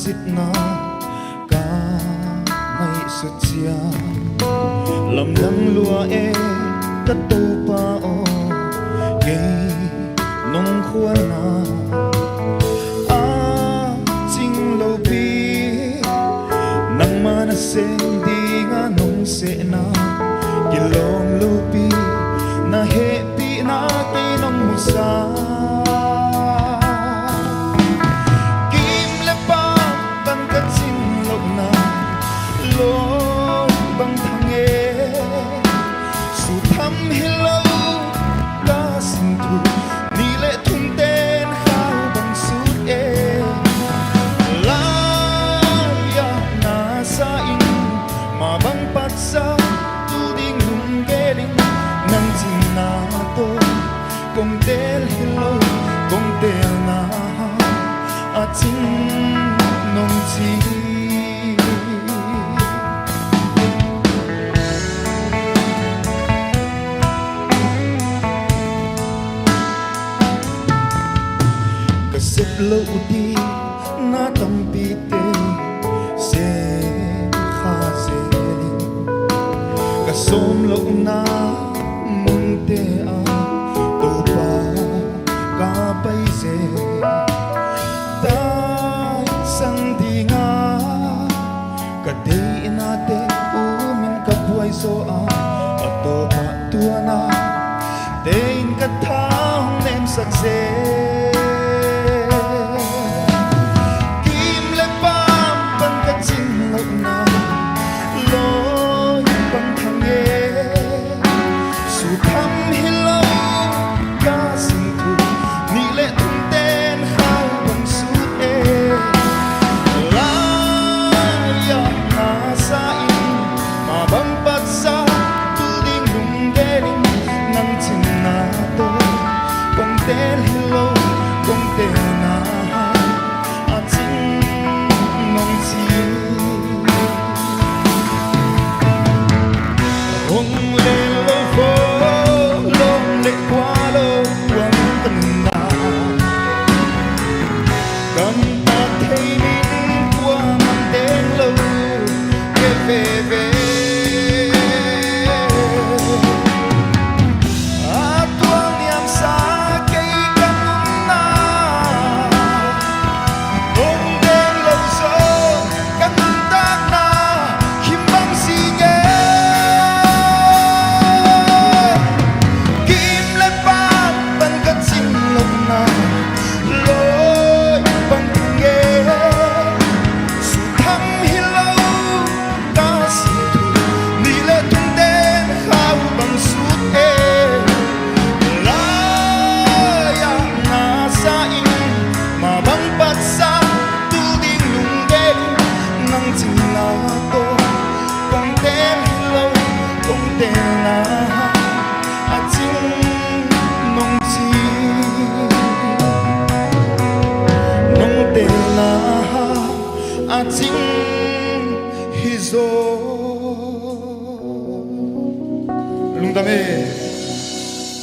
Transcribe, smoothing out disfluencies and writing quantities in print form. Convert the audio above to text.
xịt na cả ngày xuất chia làm lăng lúa e cất tô pa o gay nông khoa na cing lâu bi nang mana sen di nga nông se na kilong lâu bi na happy na kay nông musa Contestant cing nong cing kasep lo di na tampite se kha se kasom lo na mung te a to pa ka pai se dai sang di nga ka dei na te umin ka buai so a to pa tua na tein ka thang nem sak se kim le pam pan ka chin lo na loi bang thang ye su tham hi lo ka sing thu ni le thum ten khao bang su e la ya na sa in ma bang pat sa tu ding lum ge ding nang chin na to kong tel hello kong tel na a cing nong chi hong le lo fo long le qua lo quang tân na cầm ta thấy nín qua mặt đen lâu về về tuang niam sa cây cam na hong đen lâu so cam ta na kim băng si nhé kim le pa ban ka cing lộc na lối băng nghe su thăm hi lâu ta si thu ni le tung den khao băng suốt e la ya na sa in ma băng pat sa tu ding lung ge nang cing na to kong ten hi lâu kong ten na a cing nong chi Nongtelna cing hi zo lung ta me